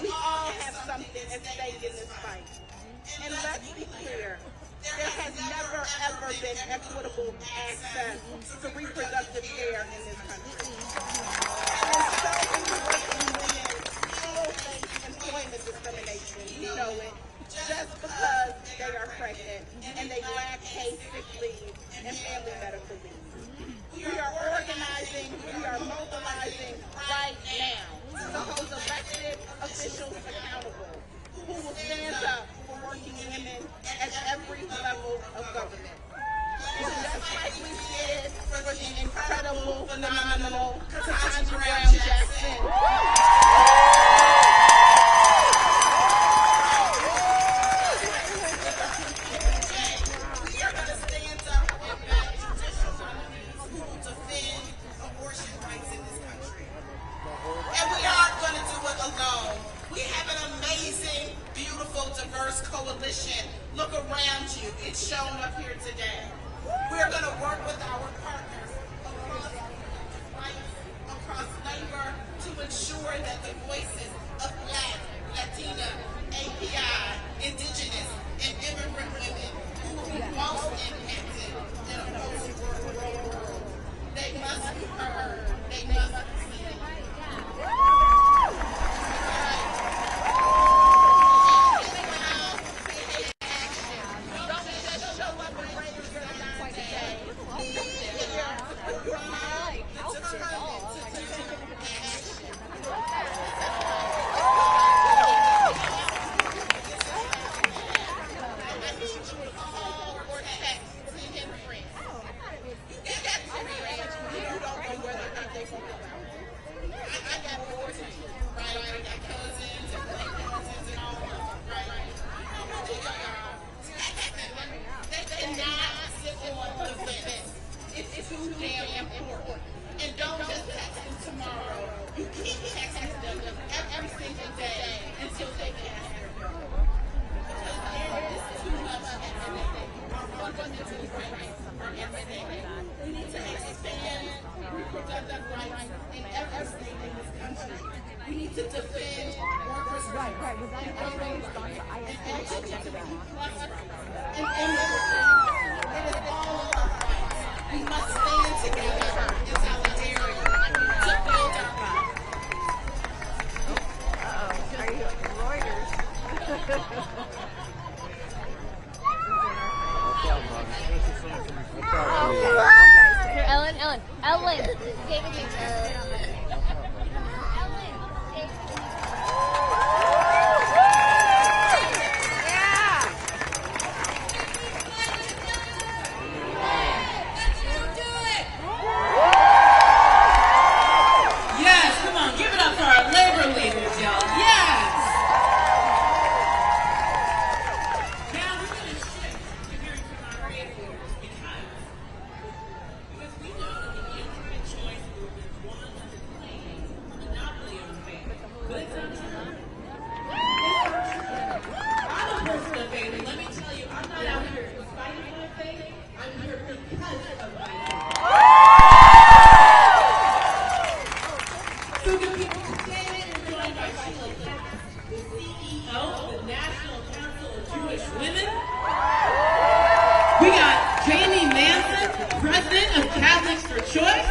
We all have something at stake in this fight. And let's be clear, there has never ever been equitable access to reproductive care in this country. And so many working women still face employment discrimination. You know it. Just because they are pregnant and they lack paid sick leave and family medical leave. We are organizing, we are mobilizing right now to hold elected officials accountable who will stand up for working women at every level of government. Just like we did for the incredible, phenomenal Cassandra Brown Jackson. We are going to stand up and back traditional nominees who will defend abortion rights in this country. And we aren't going to do it alone. We have an amazing, beautiful, diverse coalition. Look around you. It's shown up here today. We're going to work with our partners across rights, across labor, to ensure that the voices of Black, Latina, API, Indigenous, and immigrant women who will be most impacted in a post-war world, they must be heard. They must be seen. too damn important. And don't just text them tomorrow. You keep texting them every single day until they can ask their bill. It's too much everything. Our fundamental rights are everything. We need to expand reproductive rights in every state in this country. We need to defend workers' rights. And it is all of our rights. We must stand together in solidarity to build our rights. Are you Reuters? Here, Ellen, David, Yes, come on, give it up for our labor leaders, y'all. Yes! Now we're going to shift to hearing from our trade leaders because we know that the anti-choice movement wants to claim a monopoly on faith. But it's not true. I'm a person of faith, and let me tell you, I'm not out here to fight my faith. I'm here because of my faith. So the people today are joined by Sheila Katz, the CEO of the National Council of Jewish Women. We got Jamie Manson, President of Catholics for Choice.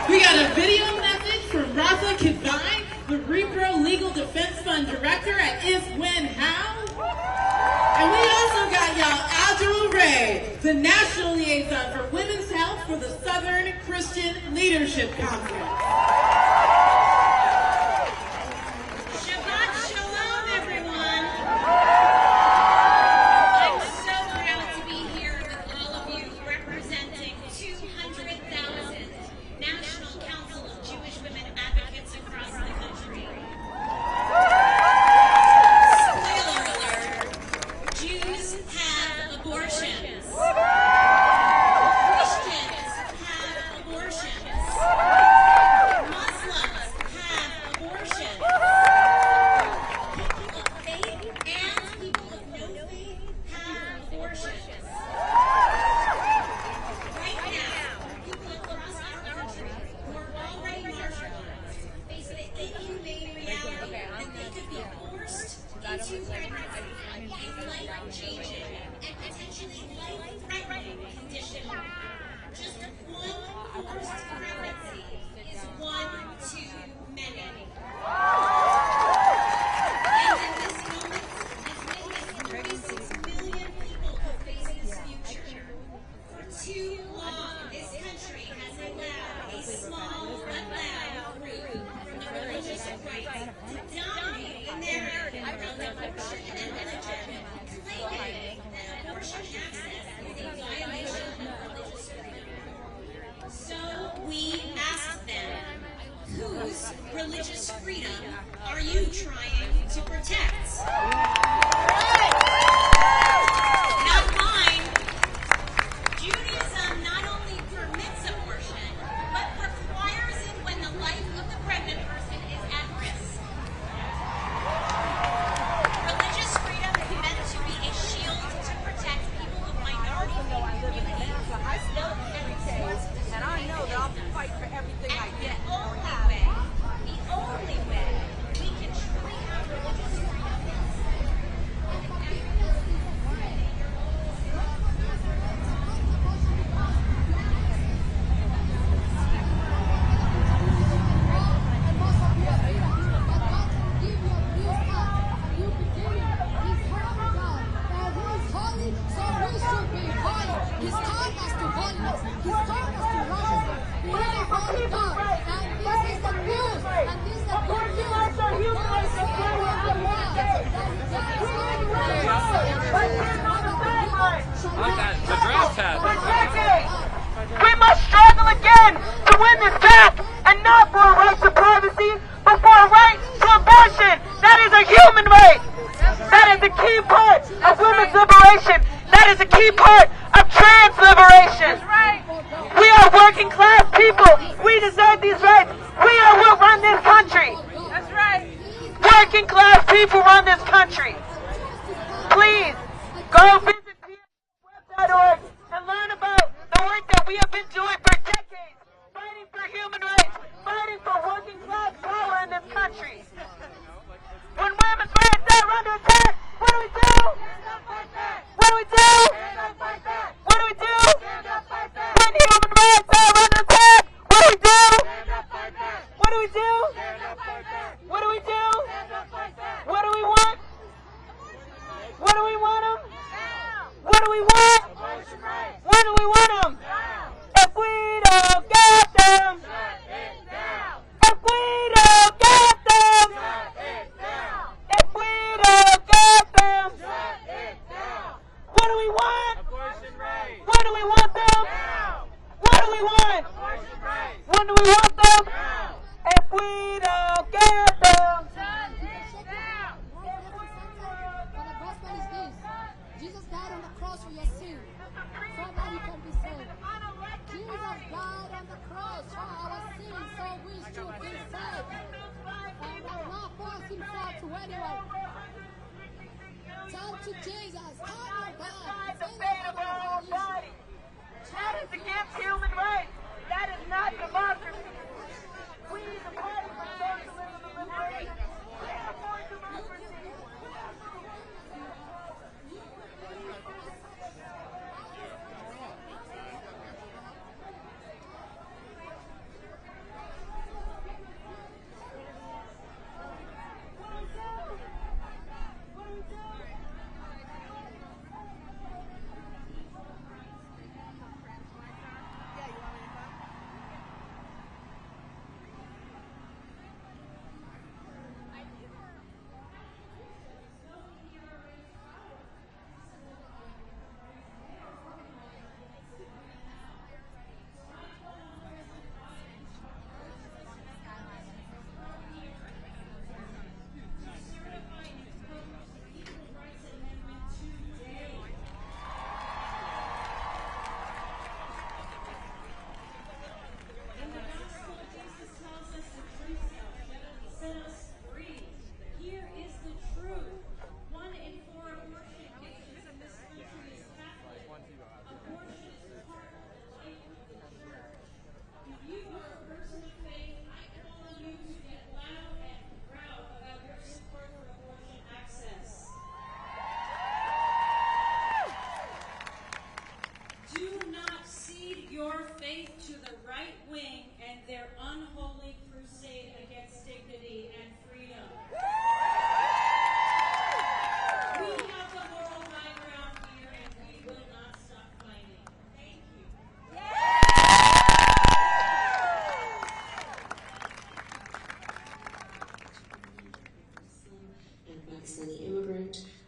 We got a video message from Rafa Kivai, the Repro Legal Defense Fund Director at If, When, How. And we also got y'all Aldra Ray, the National Liaison for Women's Health for the Southern Christian Leadership Conference. Shabbat Shalom, everyone. I'm so proud to be here with all of you representing 200,000 National Council of Jewish Women advocates across the country. Spoiler alert, Jews have abortions. Christians have abortions. Muslims have abortions. People of faith and people of no faith have abortions. Right now, people across our country who are already marginalized face the inhumane reality that they could be forced into pregnancy, a life-changing and potentially life-threatening condition. Just one forced pregnancy is one too many. And in this moment, as many as 36 million people face this future. For too long, this country has allowed a small but loud group from the religious right to dominate the narrative around abortion and religion, claiming that abortion access is a violation of religious freedom. So we ask them, whose religious freedom are you trying to protect? Not mine. Judaism not only permits abortion, but requires it when the life of the pregnant person is at risk. Religious freedom is meant to be a shield to protect people of minority communities. And I know that I'll fight for everything I get. The only way we can truly have religious freedom The draft pad. We must struggle again to win this back, and not for a right to privacy, but for a right to abortion. That is a human right. That is a key part of women's liberation. That is a key part of trans liberation. We are working class people. We deserve these rights. We are what run this country. That's right. Working class people run this country. Please go visit psweb.org and learn about the work that we have been doing for decades, fighting for human rights, fighting for working class power in this country. When women's rights are under attack, what do we do? What do we do? What do we do? When human rights are under attack, what do we do? What do we do? What do we do? What do we want? What do we want them? What do we want? When do we want them? If we don't get them, if we don't get them, if we don't get them, what do we want? When do we want them? What do we want? When do we want them? If we don't get them. Jesus died on the cross for your sin, so that you can be saved. Jesus died on the cross for our sins, so we should be saved. And does not force himself to anyone. Turn to Jesus. Turn your God. The fate of our own body. That is against human rights. That is not democracy. We, the party for socialism and liberation, stand for democracy.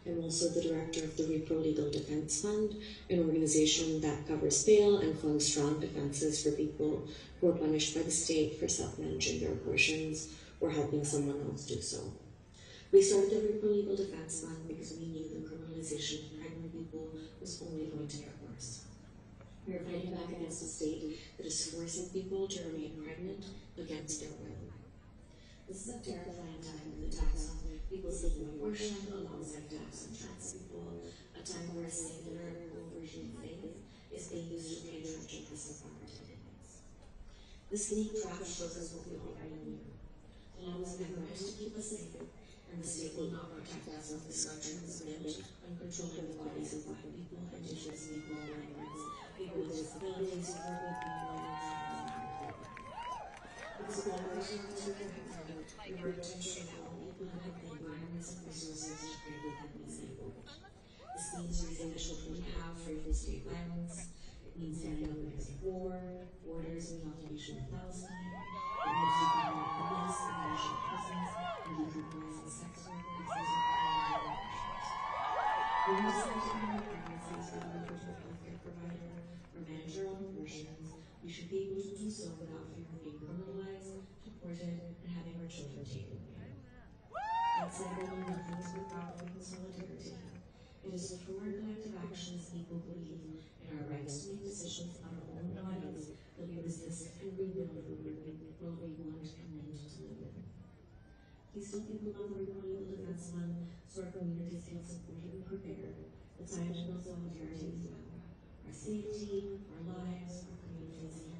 I'm also the director of the Repro Legal Defense Fund, an organization that covers bail and funds strong defenses for people who are punished by the state for self-managing their abortions or helping someone else do so. We started the Repro Legal Defense Fund because we knew the criminalization of pregnant people was only going to get worse. We are fighting back against a state that is forcing people to remain pregnant against their will. This is a terrifying time with attacks on people seeking abortion alongside attacks on trans people, a time where a singular version of faith is being used to create church and prison property inmates. This sneak draft shows us what we already knew. The law was memorized to keep us safe, and the state will not protect us if this country is built on controlling the bodies of black people, indigenous people, migrants, people with disabilities, urban people, because collaboration is required, we work to ensure that all people have the environments and resources to greatly help these people. This means raising the children we have free from state violence. It means standing up against war, borders, and the occupation of Palestine. It means defending abuse and national prisons and decriminalizing sex work and prison When we start to end pregnancies with a virtual healthcare provider or manage our own abortions, we should be able to do so without fear of being criminalized, deported, and having our children taken away. Outside of all nothing is more powerful than solidarity. It is through our collective actions people believe in our will we want to live in. Please don't include the Republic Legal Defense Fund so our communities feel supported and prepared. The time to build solidarity is now. Our safety, our lives, our communities,